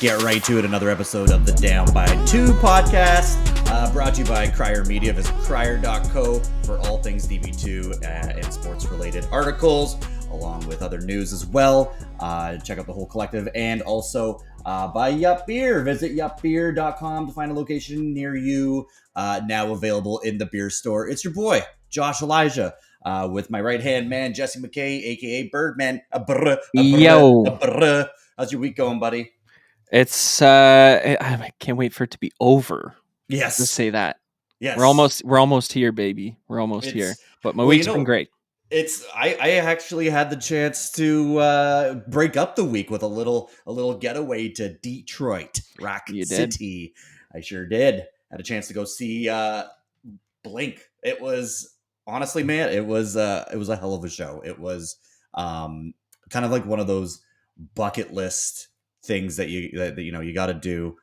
let's get right to it. Another episode of the Down by Two podcast, brought to you by Crier Media. Visit crier.co for all things DB2 and sports-related articles, along with other news as well. Check out the whole collective, and also by Yup Beer. Visit yupbeer.com to find a location near you. Now available in the beer store. It's your boy, Josh Elijah. With my right-hand man, Jesse McKay, a.k.a. Birdman. Yo. How's your week going, buddy? It's I can't wait for it to be over. Yes. Let's say that. Yes. We're almost here, baby. We're almost here. But my week's been great. I actually had the chance to break up the week with a little getaway to Detroit, Rock City. I sure did. Had a chance to go see Blink. It was honestly, man, it was a hell of a show. It was kind of like one of those bucket list things that you got to do,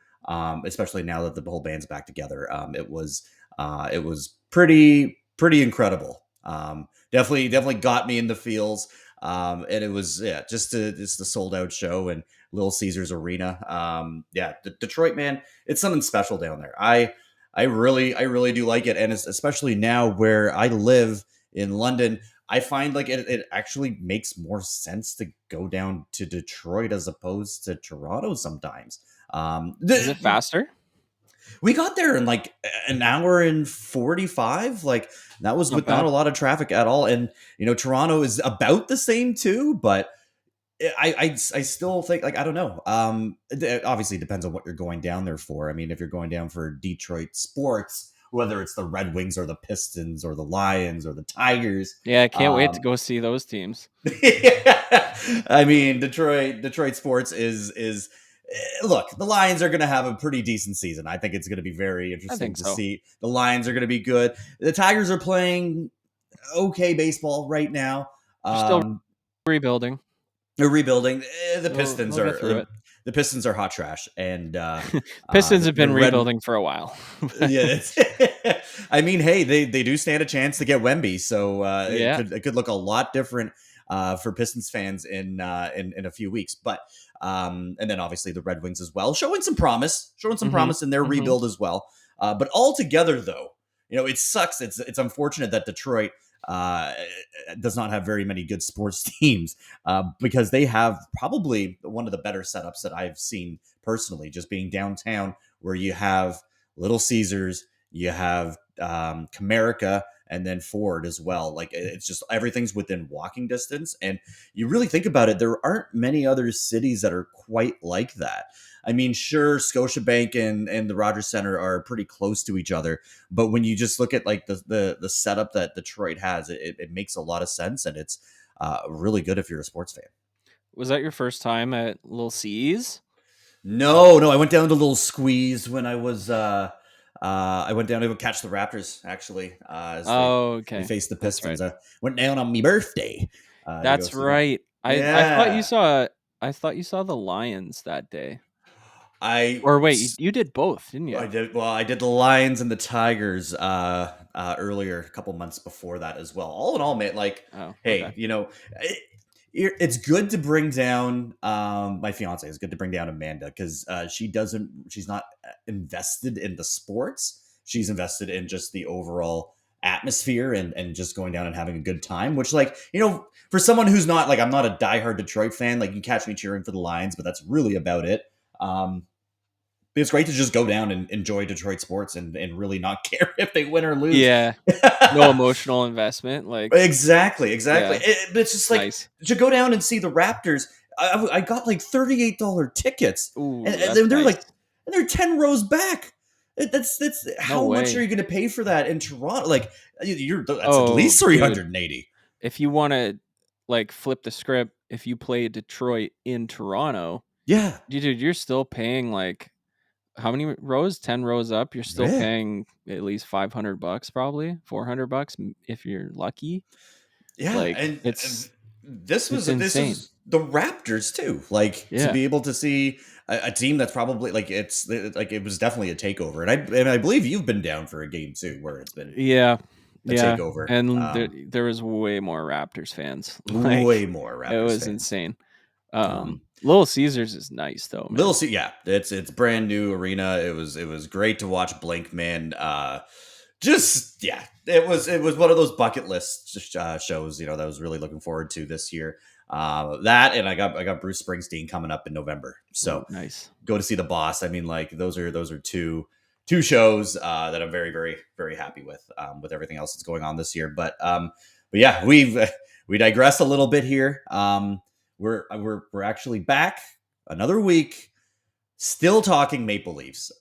especially now that the whole band's back together. It was pretty incredible. Definitely got me in the feels. And it was just a sold out show in Little Caesars Arena. Detroit, man, it's something special down there. I really do like it, and especially now where I live in London, I find like it actually makes more sense to go down to Detroit as opposed to Toronto sometimes. Is it faster? We got there in like an hour and 45. Like that was not a lot of traffic at all. And Toronto is about the same too, but I still think, like, I don't know. It obviously depends on what you're going down there for. I mean, if you're going down for Detroit sports, whether it's the Red Wings or the Pistons or the Lions or the Tigers. Yeah, I can't wait to go see those teams. I mean, Detroit sports is look, the Lions are going to have a pretty decent season. I think it's going to be very interesting to see. The Lions are going to be good. The Tigers are playing okay baseball right now. Still rebuilding. They're rebuilding. The Pistons the Pistons are hot trash, and Pistons have been rebuilding for a while. Yeah, I mean, hey, they do stand a chance to get Wemby, so it could look a lot different for Pistons fans in a few weeks. But and then obviously the Red Wings as well, showing some promise in their rebuild as well. But altogether, though, it sucks. It's unfortunate that Detroit does not have very many good sports teams because they have probably one of the better setups that I've seen personally, just being downtown, where you have Little Caesars, you have Comerica, and then Ford as well. Like, it's just everything's within walking distance. And you really think about it, there aren't many other cities that are quite like that. I mean, sure, Scotiabank and the Rogers Center are pretty close to each other, but when you just look at like the setup that Detroit has, it makes a lot of sense, and it's really good if you're a sports fan. Was that your first time at Little C's? No, I went down to Little Squeeze when I was I went down to catch the Raptors, actually. Okay. They faced the Pistons. Right. Went down on my birthday. That's right. I thought you saw the Lions that day. You did both, didn't you? I did. Well, I did the Lions and the Tigers earlier, a couple months before that as well. All in all, mate, it's good to bring down my fiance. It's good to bring down Amanda because she's not invested in the sports. She's invested in just the overall atmosphere and just going down and having a good time, which, like, for someone who's not, like, I'm not a diehard Detroit fan, like, you can catch me cheering for the Lions, but that's really about it. It's great to just go down and enjoy Detroit sports and really not care if they win or lose. Yeah. No emotional investment. Like, exactly. Yeah. It's just like to go down and see the Raptors. I got like $38 tickets. Ooh, and they're they're 10 rows back. That's how much are you going to pay for that in Toronto? Like, that's at least $380. Dude. If you want to, like, flip the script, if you play Detroit in Toronto, yeah, dude, you're still paying like how many rows? 10 rows up. You're still paying at least $500, probably $400 if you're lucky. Yeah, like, and this was insane. The Raptors too. Like, to be able to see a team that's probably like it was definitely a takeover, and I believe you've been down for a game too, where it's been a takeover, and there was way more Raptors fans. Way more Raptors. It was fans. insane. Little Caesars is nice though, man. Yeah, it's brand new arena. It was great to watch Blink, man. Just yeah, it was one of those bucket list shows, that I was really looking forward to this year. That, and I got Bruce Springsteen coming up in November, so Ooh, nice. go to see the Boss. I mean, like those are two shows that I'm very very very happy with everything else that's going on this year. But yeah, we digress a little bit here. We're actually back another week, still talking Maple Leafs.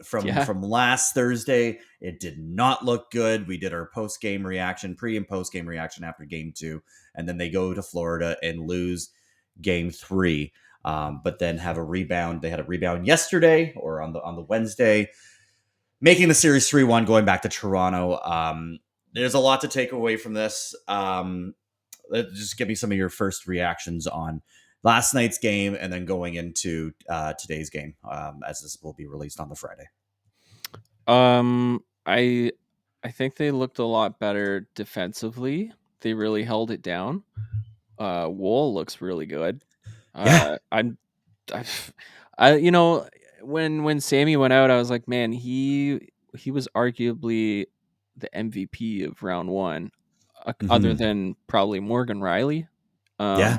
From Yeah. from last Thursday, it did not look good. We did our post game reaction, pre and post game reaction after game 2, and then they go to Florida and lose game 3. But then have a rebound. They had a rebound yesterday or on the Wednesday, making the series 3-1, going back to Toronto. There's a lot to take away from this. Just give me some of your first reactions on last night's game and then going into today's game, as this will be released on the Friday. I think they looked a lot better defensively. They really held it down. Wool looks really good. Yeah. You know, when Sammy went out, I was like, man, he was arguably the MVP of round 1, other Mm-hmm. than probably Morgan Riley. Yeah.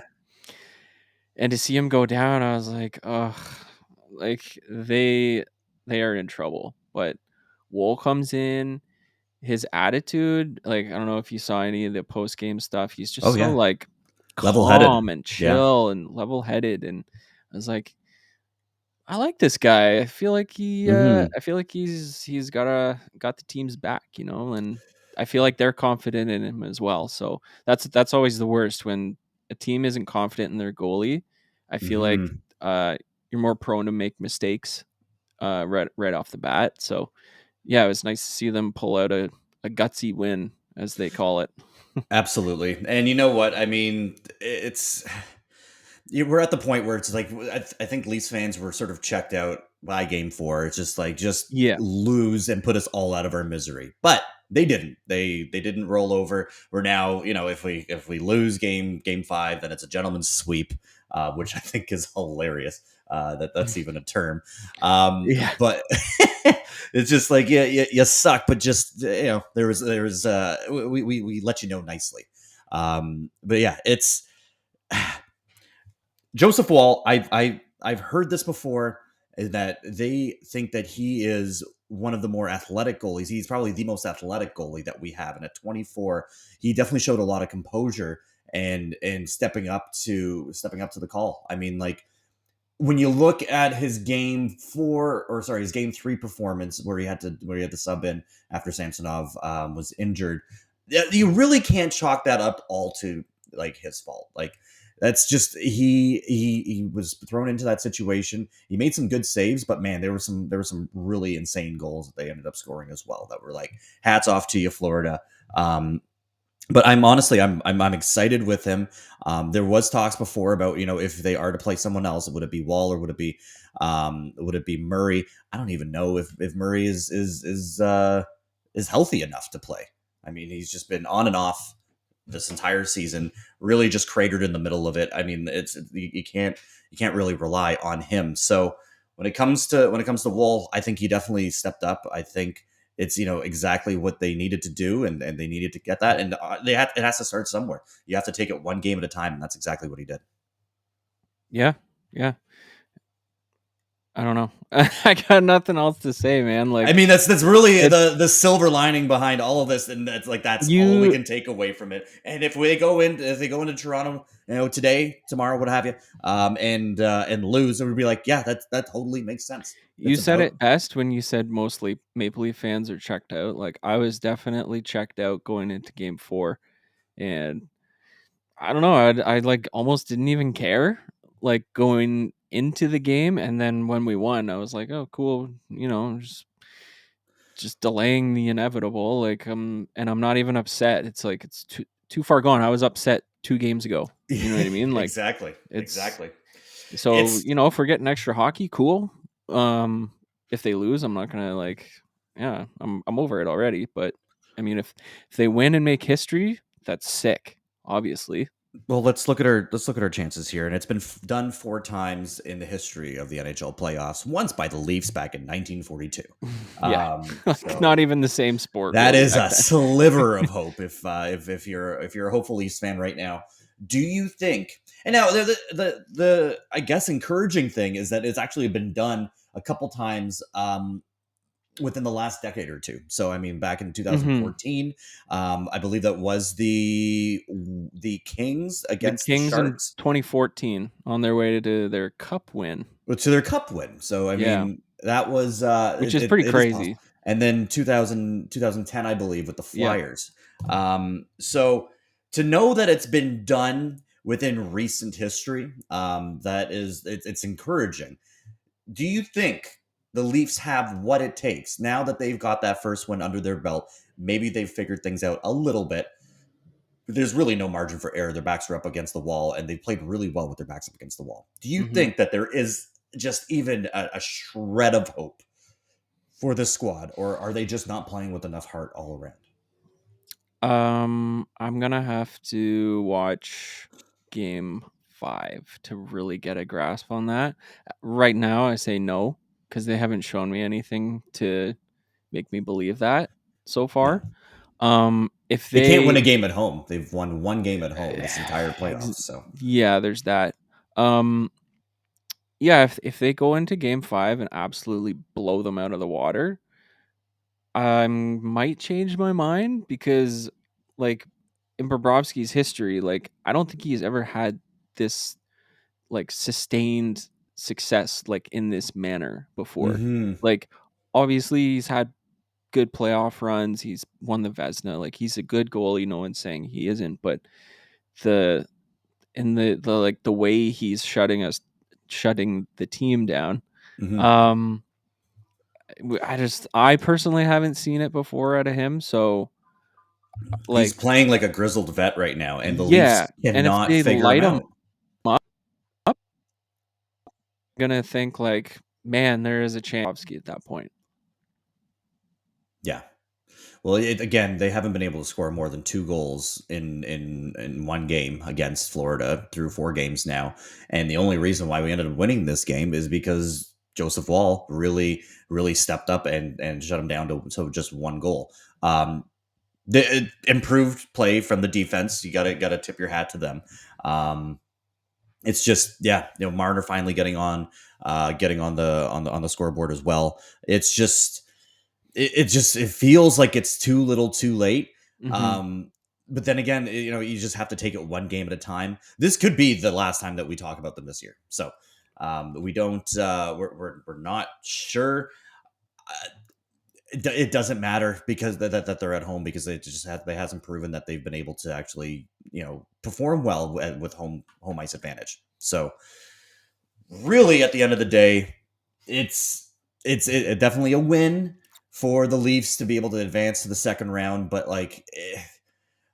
And to see him go down, I was like, ugh, like they are in trouble. But Wool comes in, his attitude, like I don't know if you saw any of the post game stuff. He's just Oh so yeah. like Level headed. calm and Yeah. chill and level headed, and I was like, I like this guy. Mm-hmm. I feel like he's got the team's back, and I feel like they're confident in him as well. So that's always the worst when a team isn't confident in their goalie. I feel like Mm-hmm. you're more prone to make mistakes right off the bat. So yeah, it was nice to see them pull out a gutsy win, as they call it. Absolutely. And you know what? I mean, we're at the point where it's like I think Leafs fans were sort of checked out by game 4. It's just like just Yeah. lose and put us all out of our misery. But they didn't. They didn't roll over. We're now, if we lose game 5, then it's a gentleman's sweep, which I think is hilarious. That's even a term. Yeah. But it's just like, yeah, you suck, but just there was we let you know nicely. But yeah, it's Joseph Wall. I've heard this before, that they think that he is one of the more athletic goalies. He's probably the most athletic goalie that we have, and at 24, he definitely showed a lot of composure and stepping up to the call. I mean, like, when you look at his his game 3 performance, where he had to sub in after Samsonov was injured, you really can't chalk that up all to like his fault. Like, that's just he was thrown into that situation. He made some good saves, but man, there were some really insane goals that they ended up scoring as well. That were like, hats off to you, Florida. But I'm excited with him. There was talks before about, if they are to play someone else, would it be Wall or would it be Murray? I don't even know if Murray is healthy enough to play. I mean, he's just been on and off this entire season, really just cratered in the middle of it. I mean, you can't really rely on him. So when it comes to Wall, I think he definitely stepped up. I think it's exactly what they needed to do, and they needed to get that, and it has to start somewhere. You have to take it one game at a time, and that's exactly what he did. Yeah. Yeah. I don't know. I got nothing else to say, man. I Like, mean, that's really it's the silver lining behind all of this, and that's all we you can take away from it. And if they go into Toronto, today, tomorrow, what have you, and lose, it would be like, yeah, that totally makes sense. you It's said about it best when you said mostly Maple Leaf fans are checked out. Like, I was definitely checked out going into game 4, and I don't know, I like almost didn't even care, like, going into the game, and then when we won, I was like, "Oh, cool," just delaying the inevitable, like, and I'm not even upset. It's like it's too far gone. I was upset 2 games ago. You know what I mean? Like, exactly, it's exactly. so, It's if we're getting extra hockey, cool. If they lose, I'm not gonna, like, yeah, I'm over it already, but, I mean, if they win and make history, that's sick, obviously. Well, let's look at our chances here, and it's been done 4 times in the history of the NHL playoffs. Once by the Leafs back in 1942. Yeah, like So not even the same sport that really is back a then. sliver of hope. If you're a hopeful Leafs fan right now, do you think? And now the I guess encouraging thing is that it's actually been done a couple times. Within the last decade or two. So I mean, back in Hmm. 2014, I believe that was the Kings The against the Kings in Sharks 2014 on their way to their cup win. to their cup win. So I Yeah, mean, that was which is pretty it is possible. crazy. And then 2010, I believe, with the Yep. Flyers. So to know that it's been done within recent history, it's encouraging. Do you think the Leafs have what it takes now that they've got that first win under their belt? Maybe they've figured things out a little bit. There's really no margin for error. Their backs are up against the wall, and they've played really well with their backs up against the wall. Do you Hmm. think that there is just even a shred of hope for this squad, or are they just not playing with enough heart all around? I'm gonna have to watch game 5 to really get a grasp on that. Right now, I say no because they haven't shown me anything to make me believe that so Yeah. far. If They can't win they, a game at home. They've won one game at home this entire playoffs. So, yeah, there's that. Um, yeah, if they go into game 5 and absolutely blow them out of the water, I might change my mind because, like, in Bobrovsky's history, like, I don't think he's ever had this, like, sustained success, like, in this manner before. hmm Like, obviously, he's had good playoff runs. He's won the Vezina. Like, he's a good goalie. No one's saying he isn't. But the the like the way he's shutting the team down. hmm Um, I personally haven't seen it before out of him. So he's like, playing like a grizzled vet right now, and the yeah, Leafs and if cannot they figure him light him out. up, I'm gonna think like, man, there is a chance at that point. Yeah. Well, again, they haven't been able to score more than 2 goals in one game against Florida through 4 games now, and the only reason why we ended up winning this game is because Joseph Wall really stepped up and shut him down to just 1 goal. The improved play from the defense, you gotta tip your hat to them. Um, it's just yeah, Marner finally getting on the scoreboard as well. It's just it feels like it's too little too late. Hmm. But then again, you just have to take it one game at a time. This could be the last time that we talk about them this year. So we don't we're not sure. It doesn't matter because that they're at home, because they hasn't proven that they've been able to actually perform well with home ice advantage. So really, at the end of the day, it's definitely a win for the Leafs to be able to advance to the second round. But like,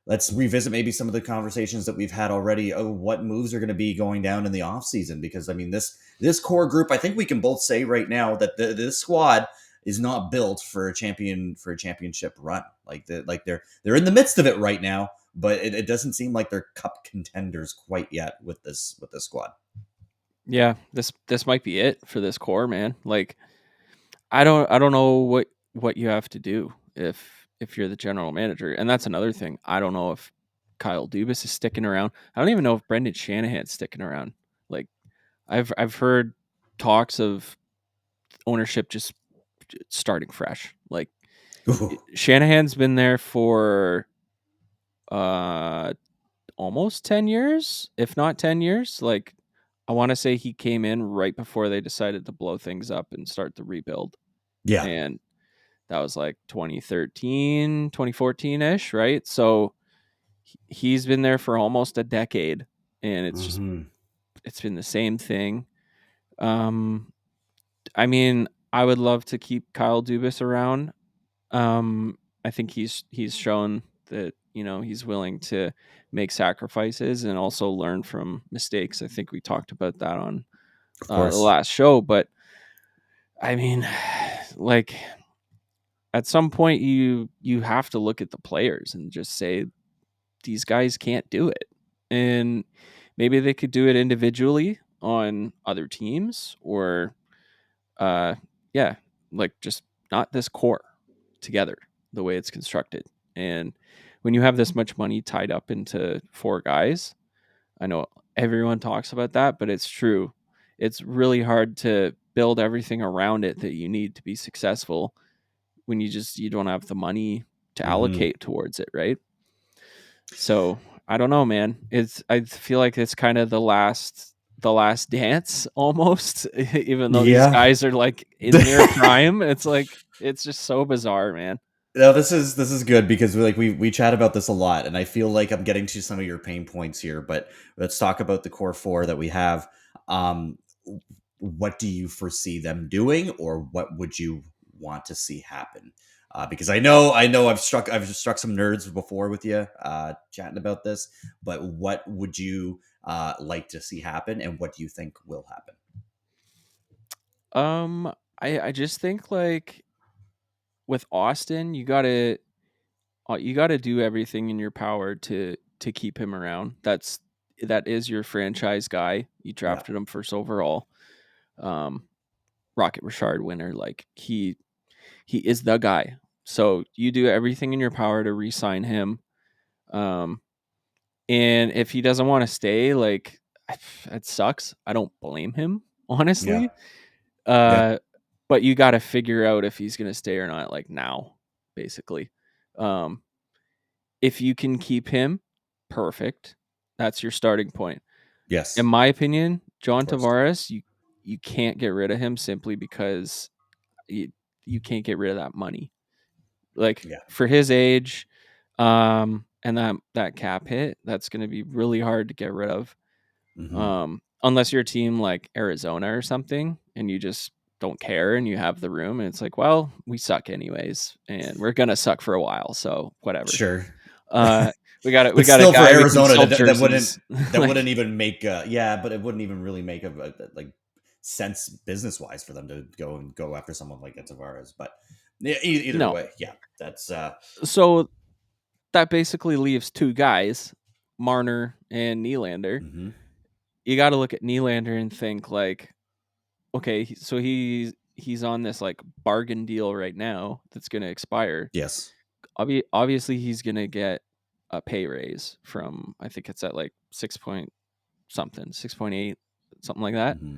let's revisit maybe some of the conversations that we've had already. Oh, what moves are going to be going down in the offseason? Because I mean, this core group, I think we can both say right now that this squad is not built for a championship run. They're in the midst of it right now, but it doesn't seem like they're cup contenders quite yet with this squad. Yeah, this might be it for this core, man. Like, I don't know what you have to do if you're the general manager, and that's another thing. I don't know if Kyle Dubas is sticking around. I don't even know if Brendan Shanahan's sticking around. Like, I've heard talks of ownership just starting fresh. Like, Ooh, Shanahan's been there for uh almost 10 years, if not 10 years. Like, I want to say he came in right before they decided to blow things up and start the rebuild. yeah. And that was like 2013, 2014-ish, right? So he's been there for almost a decade, and hmm it's been the same thing. Um I mean, I would love to keep Kyle Dubas around. I think he's shown that, he's willing to make sacrifices and also learn from mistakes. I think we talked about that on Of the course. last show, but I mean, like, at some point you have to look at the players and just say these guys can't do it. And maybe they could do it individually on other teams, or uh yeah, like just not this core together the way it's constructed. And when you have this much money tied up into four guys, I know everyone talks about that, but it's true. It's really hard to build everything around it that you need to be successful when you don't have the money to Mm-hmm. allocate towards it, right? So I don't know, man. I feel like it's kind of the last dance almost, even though these Yeah. guys are like in their prime. It's like it's just so bizarre, man. No, this is good because we chat about this a lot, and I feel like I'm getting to some of your pain points here. But let's talk about the core four that we have. Um, what do you foresee them doing, or what would you want to see happen? Because I know I've struck some nerds before with you chatting about this, but what would you like to see happen, and what do you think will happen? Um, I just think like with Austin, you gotta do everything in your power to keep him around. That is your franchise guy. You Yeah. drafted him first overall. Um, Rocket Richard winner. Like he is the guy. So you do everything in your power to re-sign him. Um, and if he doesn't want to stay, like it sucks. I don't blame him, Yeah. honestly. Yeah. Uh, but you got to figure out if he's gonna stay or not. Like now, basically. Um, if you can keep him, perfect. That's your starting point. In Yes. my opinion, Of John course. Tavares, you can't get rid of him simply because you, you can't get rid of that money. Like Yeah. for his age, and that cap hit, that's going to be really hard to get rid of. Hmm. Unless you're a team like Arizona or something, and you just don't care and you have the room, and it's like, well, we suck anyways, and we're gonna suck for a while, so whatever. Sure. Uh, we But got a still, for guy we can Arizona, sell that wouldn't jerseys. that wouldn't Like, even make yeah, but it wouldn't even really make like sense business wise for them to go after someone like Tavares. But yeah, either no. way, yeah, that's So that basically leaves two guys, Marner and Nylander. hmm You got to look at Nylander and think like, okay, so he's on this like bargain deal right now that's going to expire. yes, Obviously, he's going to get a pay raise from, I think it's at like 6 point something, 6.8, something like that. hmm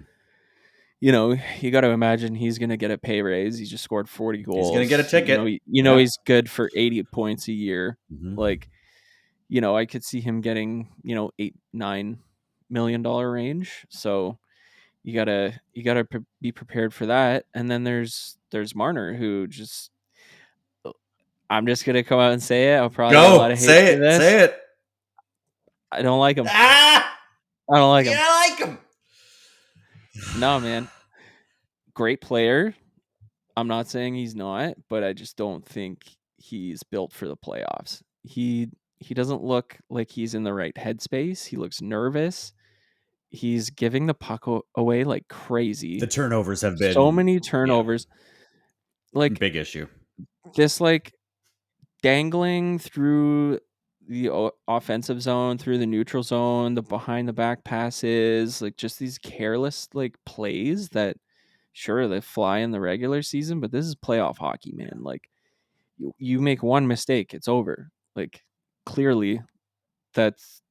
You got to imagine he's going to get a pay raise. He just scored 40 he's gonna get a goals. ticket. Yeah. He's good for 80 points a year. hmm Like, I could see him getting, 8-9 million dollar range. So you gotta be prepared for that. And then there's Marner, who just, I'm just gonna come out and say it. I'll probably get a lot Go of hate say for it. this. Say it. I don't like him. Ah, I don't like him. yeah, I like him. No, man. Great player. I'm not saying he's not, but I just don't think he's built for the playoffs. He doesn't look like he's in the right headspace. He looks nervous. He's giving the puck away like The crazy. turnovers have So been many yeah turnovers. Like big issue. this, like dangling through the offensive zone, through the neutral zone, the behind the back passes, like just these careless like plays that sure they fly in the regular season, but this is playoff hockey, man. Like you make one mistake, it's over. Like clearly that's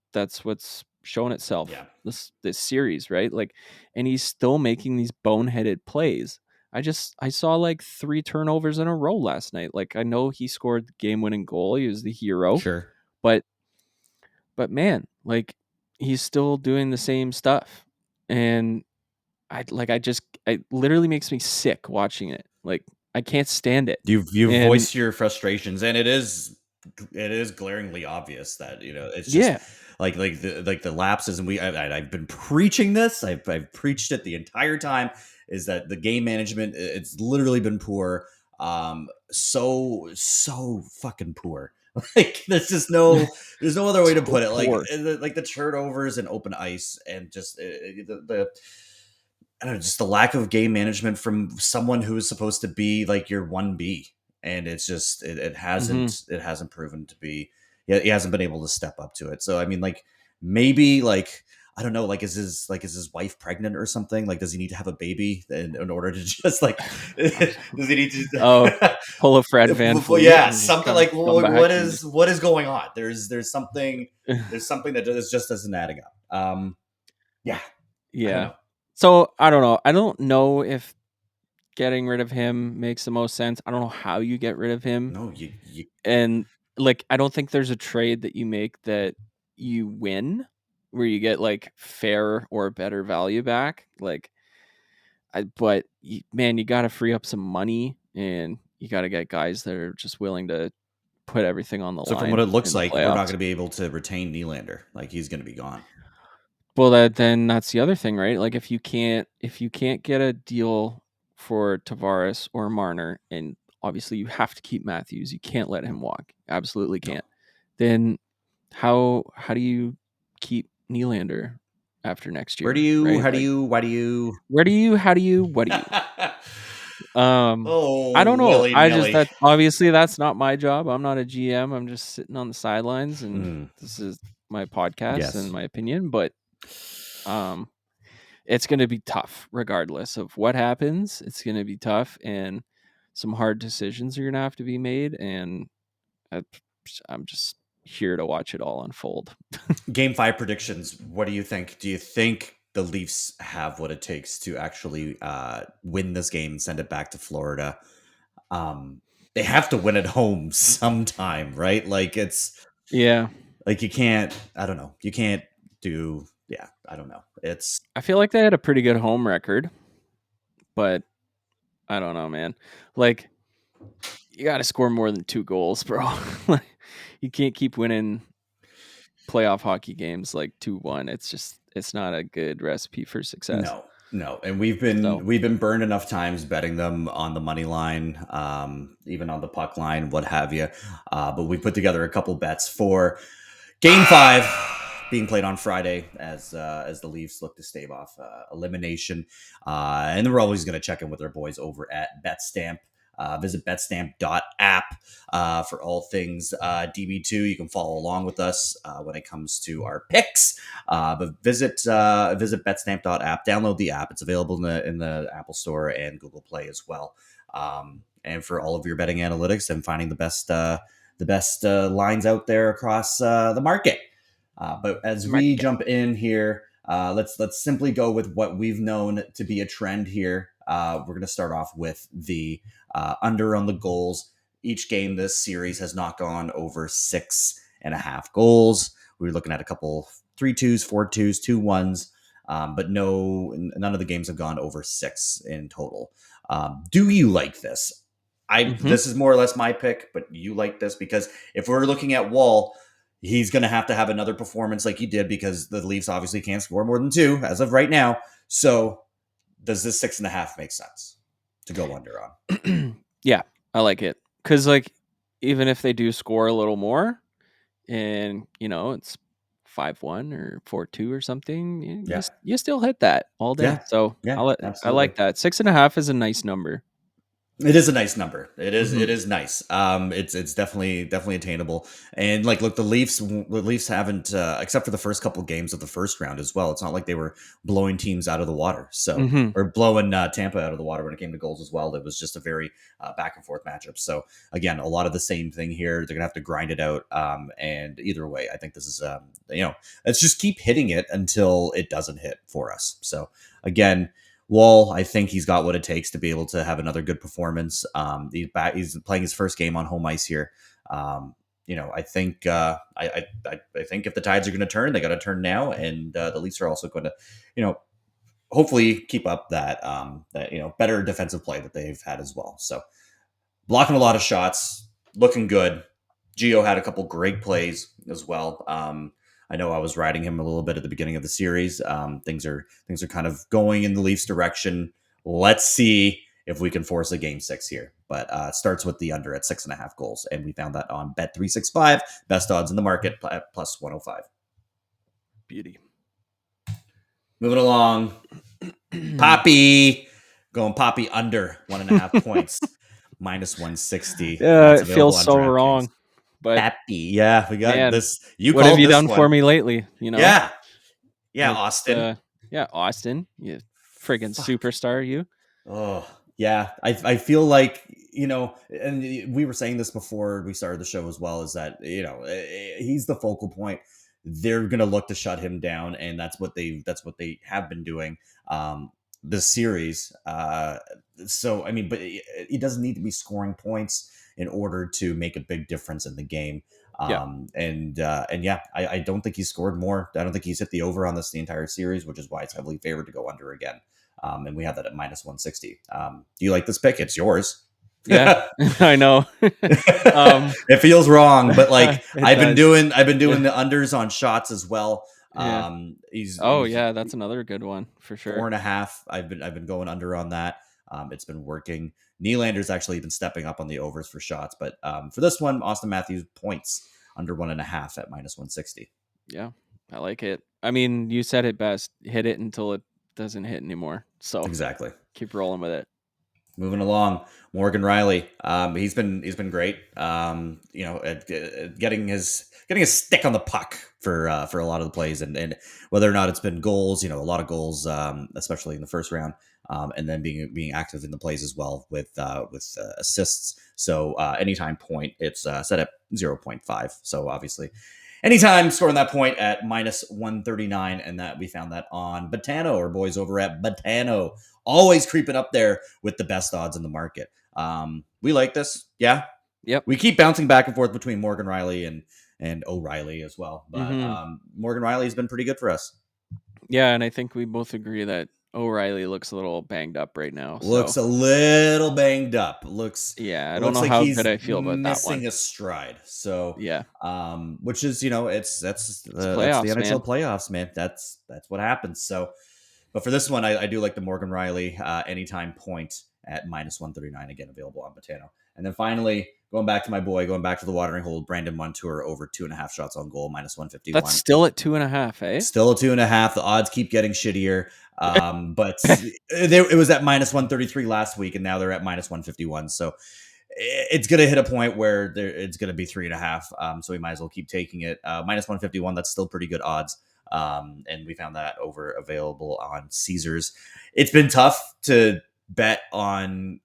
what's shown Yeah, itself this series, right? Like, and he's still making these boneheaded plays. I saw like 3 turnovers in a row last night. Like, I know he scored the game-winning goal. He was the hero, sure. but man, like he's still doing the same stuff. And it literally makes me sick watching it. Like, I can't stand it. You've And voiced your frustrations, and it is glaringly obvious that it's just yeah. like the lapses, and I've been preaching this. I've preached it the entire time. Is that the game management? It's literally been poor. So fucking poor. Like there's no other way to So put it. poor. Like the turnovers and open ice, and just the I don't know, just the lack of game management from someone who is supposed to be like your 1B. And it's just it Mhm. hasn't proven to be. Yeah, he hasn't been able to step up to it. So I mean, like maybe like I don't know, like is his wife pregnant or something? Like, does he need to have a baby in order to just like does he need Oh, to pull a Fred Van Fleet yeah, and just something come like come back and what is going on? There's something that just doesn't adding up. Yeah, I don't yeah. know. So I don't know. I don't know if getting rid of him makes the most sense. I don't know how you get rid of him. No, you And like I don't think there's a trade that you make that you win where you get like fair or better value back. Like but man, you got to free up some money and you got to get guys that are just willing to put everything on the so from what it line looks in the like, we're not playoffs. going to be able to retain Nylander. Like he's going to be gone. Well, then that's the other thing, right? Like if you can't get a deal for Tavares or Marner, and obviously you have to keep Matthews, you can't let him walk. Absolutely No. can't. Then how do you keep Nylander after next Where do year, you? right? How do Like you? Why do you? where do you? How do you? What do you? I don't Oh, know. willy I just nilly. that obviously that's not my job. I'm not a GM. I'm just sitting on the sidelines, and Mm, this is my podcast and yes. my opinion. But um, it's going to be tough regardless of what happens. It's going to be tough, and some hard decisions are going to have to be made. And I, I'm just here to watch it all unfold. Game 5 predictions. What do you think? Do you think the Leafs have what it takes to actually win this game and send it back to Florida? They have to win at home sometime, right? Like it's Yeah, like you can't. I don't know. You can't do. Yeah, I don't know. It's I feel like they had a pretty good home record, but I don't know, man. Like you got to score more than 2 goals, bro. Like, you can't keep winning playoff hockey games like 2-1. It's not a good recipe for success. no, no, and So, we've been burned enough times betting them on the money line, even on the puck line, what have you. But we put together a couple bets for Game 5 being played on Friday as the Leafs look to stave off elimination. And then we're always going to check in with our boys over at BetStamp. Visit betstamp.app for all things DB2. You can follow along with us when it comes to our picks. But visit betstamp.app. Download the app. It's available in the Apple Store and Google Play as well. And for all of your betting analytics and finding the best lines out there across the market. But as we market. jump in here, let's simply go with what we've known to be a trend here. We're going to start off with the under on the goals. Each game this series has not gone over 6.5 goals. We're looking at a couple 3-2s, 4-2s, 2-1s, but none of the games have gone over 6 in total. Do you like this? Hmm. This is more or less my pick, but you like this because if we're looking at Wall, he's going to have another performance like he did because the Leafs obviously can't score more than 2 as of right now. So does this 6.5 make sense to go under on? Yeah, I like it because like even if they do score a little more, and it's 5-1 or 4-2 or something, Yeah, you still hit that all day. yeah, So yeah, I absolutely. like that. 6.5 is a nice number. It is a nice number. Hmm. It is nice. It's definitely attainable. And like, look, the Leafs haven't, except for the first couple games of the first round as well. It's not like they were blowing teams out of the water. So Hmm. or blowing Tampa out of the water when it came to goals as well. It was just a very back and forth matchup. So again, a lot of the same thing here. They're gonna have to grind it out. And either way, I think this is let's just keep hitting it until it doesn't hit for us. So again. Wall, I think he's got what it takes to be able to have another good performance. He's playing his first game on home ice here. I think I think if the tides are going to turn, they got to turn now, and the Leafs are also going to, hopefully keep up that better defensive play that they've had as well. So blocking a lot of shots, looking good. Gio had a couple great plays as well. I know I was riding him a little bit at the beginning of the series. Things are kind of going in the Leafs' direction. Let's see if we can force a game 6 here. But it starts with the under at 6.5 goals, and we found that on Bet365, best odds in the market at plus 105. Beauty. Moving along, Poppy going Poppy under 1.5 points, minus 160. Yeah, That's it feels available on so DraftKings. wrong. But Happy. Yeah, we got man, this. You what have called you this done for one. me lately? Yeah. Yeah, It's Austin. yeah, Austin, you friggin' Fuck. superstar, you. Oh, yeah. I feel like, and we were saying this before we started the show as well, is that, he's the focal point. They're going to look to shut him down, and that's what they have been doing this series. So I mean, but he doesn't need to be scoring points in order to make a big difference in the game. Yeah, And yeah, I don't think he's scored more. I don't think he's hit the over on this the entire series, which is why it's heavily favored to go under again. And we have that at minus 160. Do you like this pick? It's yours. yeah, I know. It feels wrong, but like It I've been does. doing, I've been Yeah, doing the unders on shots as well. yeah. Oh, He's yeah, that's another good one for four sure. and a half. I've been going under on that. It's been working. Nylander's actually been stepping up on the overs for shots, but for this one, Austin Matthews points under 1.5 at minus 160. Yeah, I like it. I mean, you said it best. Hit it until it doesn't hit anymore. So Exactly. keep rolling with it. Moving along, Morgan Riley. He's been great. Getting his stick on the puck for a lot of the plays, and whether or not it's been goals, a lot of goals, especially in the first round, and then being active in the plays as well with assists. So anytime point, it's set at 0.5. So obviously, anytime scoring that point at minus 139, and that we found that on Botano, or boys over at Botano, always creeping up there with the best odds in the market. We like this. Yeah. Yep. We keep bouncing back and forth between Morgan Riley and O'Reilly as well. But Mm-hmm. Morgan Riley has been pretty good for us. Yeah, and I think we both agree that O'Reilly looks a little banged up right now. Looks So a little banged up. yeah, I don't Looks know like how good he's I feel about that one. missing a stride. So Yeah, which is, it's it's that's the playoffs, man. NHL playoffs, man. That's what happens. So but for this one, I do like the Morgan Riley anytime point at minus 139, again available on Botano. And then finally, going back to the watering hole, Brandon Montour over 2.5 shots on goal, minus That's 151. still at 2.5, eh? Still a 2.5. The odds keep getting shittier. But it was at minus 133 last week, and now they're at minus 151. So it's going to hit a point where it's going to be 3.5. So we might as well keep taking it. Minus 151, that's still pretty good odds. And we found that over available on Caesars. It's been tough to bet on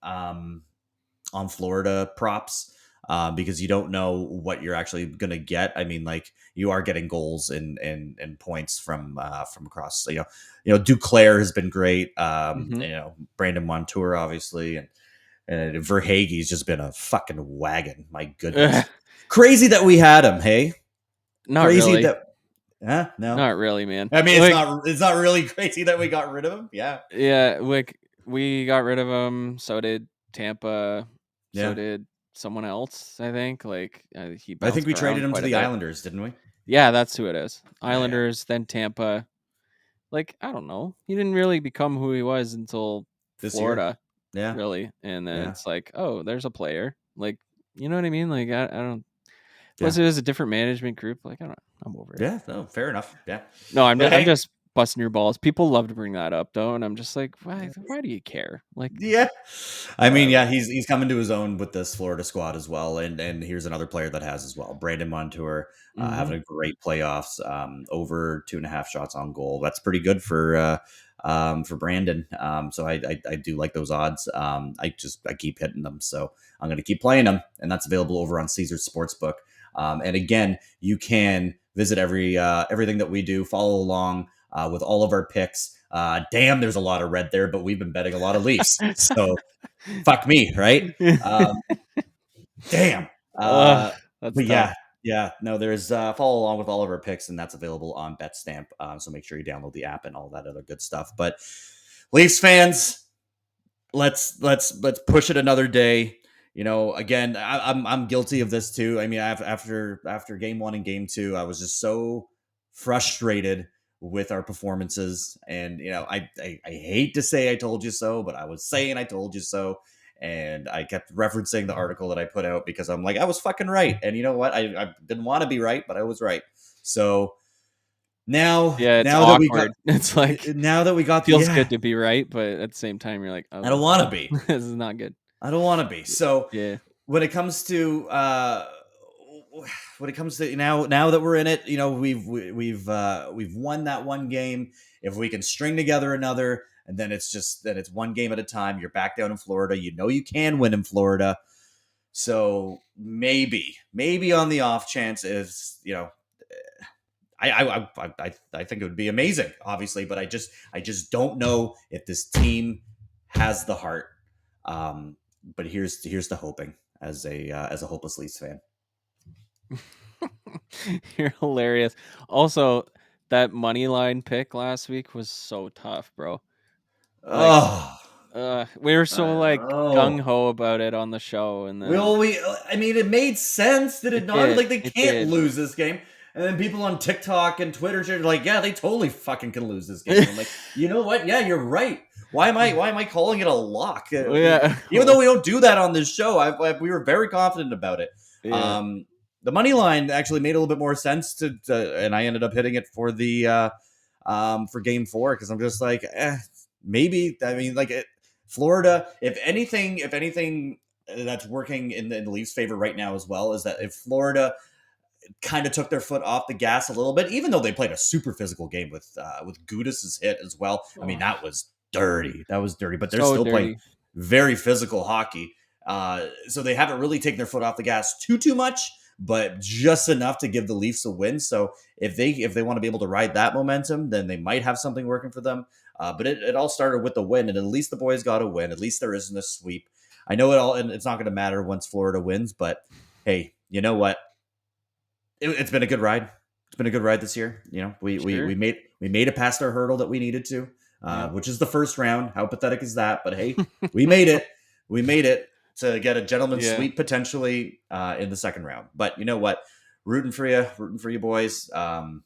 Florida props because you don't know what you're actually going to get. I mean, like you are getting goals and points from across. Duclair has been great. Mm-hmm. Brandon Montour obviously, and Verhaeghe's just been a fucking wagon. My goodness, crazy that we had him. Hey, Not crazy really. that. No. Not really, man. I mean, Like, it's not really crazy that we got rid of him. Yeah. yeah, like we got rid of him. So did Tampa. So Yeah. did someone else. I think. Like he I think bounced we traded around him to quite a the bit. Islanders, didn't we? Yeah, that's who it is. Yeah. Islanders, then Tampa. Like I don't know. He didn't really become who he was until This year. Florida, Yeah. really. And then Yeah. it's like, oh, there's a player. Like, you know what I mean? Like I don't. Yeah. Plus, it was a different management group. Like I don't. I'm over it. Yeah. No, fair enough. Yeah. No, But I'm hey, just busting your balls. People love to bring that up though, and I'm just like, why do you care? Like yeah. I mean, whatever. yeah, he's coming to his own with this Florida squad as well, and here's another player that has as well. Brandon Montour Mm-hmm. having a great playoffs, over 2.5 shots on goal. That's pretty good for Brandon. So I do like those odds. I keep hitting them, so I'm going to keep playing them, and that's available over on Caesars Sportsbook. And again, you can visit everything that we do, follow along with all of our picks. Damn, there's a lot of red there, but we've been betting a lot of Leafs. So fuck me, right? Um, damn. Ugh, Uh, that's but tough. yeah. No, there's follow along with all of our picks, and that's available on BetStamp. So make sure you download the app and all that other good stuff. But Leafs fans, let's push it another day. Again, I'm guilty of this too. I mean, after game one and game two, I was just so frustrated with our performances, and I hate to say I told you so, but I was saying I told you so, and I kept referencing the article that I put out because I'm like I was fucking right, and you know what? I didn't want to be right, but I was right. So now Yeah, it's now that we got awkward. It's like now that we got the feels good to be right, but at the same time, you're like, I oh, don't want to be. this is not good. I don't want to be. So Yeah. when it comes to when it comes to now that we're in it, we've won that one game. If we can string together another, and then it's one game at a time. You're back down in Florida. You can win in Florida. So maybe on the off chance is, I think it would be amazing, obviously, but I just don't know if this team has the heart. But here's the hoping as a hopeless Leafs fan. You're hilarious. Also, that money line pick last week was so tough, bro. We were so gung ho about it on the show, and then I mean, it made sense, did it not? Like, they can't lose this game. And then people on TikTok and Twitter are like, yeah, they totally fucking can lose this game. I'm like, you know what? Yeah, you're right. Why am I calling it a lock? Yeah. Even though we don't do that on this show, we were very confident about it. Yeah. The money line actually made a little bit more sense and I ended up hitting it for the for Game 4 because I'm just like, maybe. I mean, like Florida, if anything that's working in the Leafs' favor right now as well is that if Florida kind of took their foot off the gas a little bit, even though they played a super physical game with Gudas's hit as well. I mean, that was dirty. But they're still playing very physical hockey. So they haven't really taken their foot off the gas too much, but just enough to give the Leafs a win. So if they want to be able to ride that momentum, then they might have something working for them. But it all started with the win, and at least the boys got a win. At least there isn't a sweep. I know and it's not going to matter once Florida wins, but hey, you know what? It's been a good ride. It's been a good ride this year. We made it past our hurdle that we needed to, which is the first round. How pathetic is that? But hey, we made it. We made it to get a gentleman's sweep potentially in the second round. But you know what? Rooting for you boys. I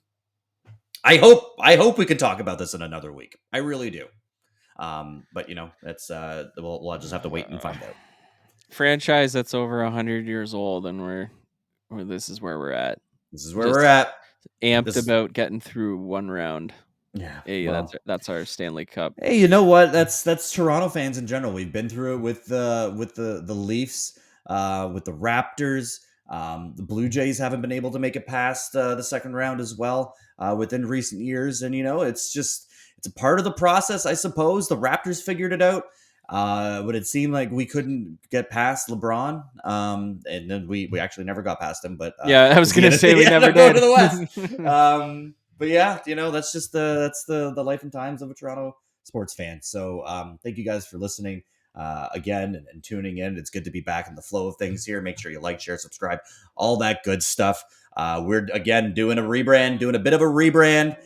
hope we can talk about this in another week. I really do. But that's we'll just have to wait and find out. Franchise that's over 100 years old, and this is where we're at. This is where we're at. Amped about getting through one round. Yeah, hey, that's our Stanley Cup. Hey, you know what? That's Toronto fans in general. We've been through it with the Leafs, with the Raptors. The Blue Jays haven't been able to make it past the second round as well within recent years, and it's a part of the process, I suppose. The Raptors figured it out. But it seemed like we couldn't get past LeBron, and then we actually never got past him. But I was going to say we never did. To the West. But yeah, that's just the life and times of a Toronto sports fan. So thank you guys for listening again and tuning in. It's good to be back in the flow of things here. Make sure you like, share, subscribe, all that good stuff. We're again doing a bit of a rebrand.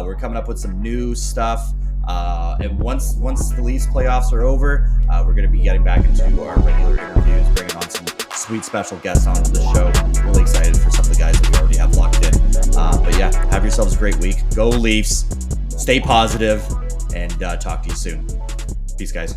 We're coming up with some new stuff. And once the Leafs playoffs are over, we're going to be getting back into our regular interviews, bringing on some sweet special guests onto the show. Really excited for some of the guys that we already have locked in. But yeah, have yourselves a great week. Go Leafs. Stay positive, and talk to you soon. Peace, guys.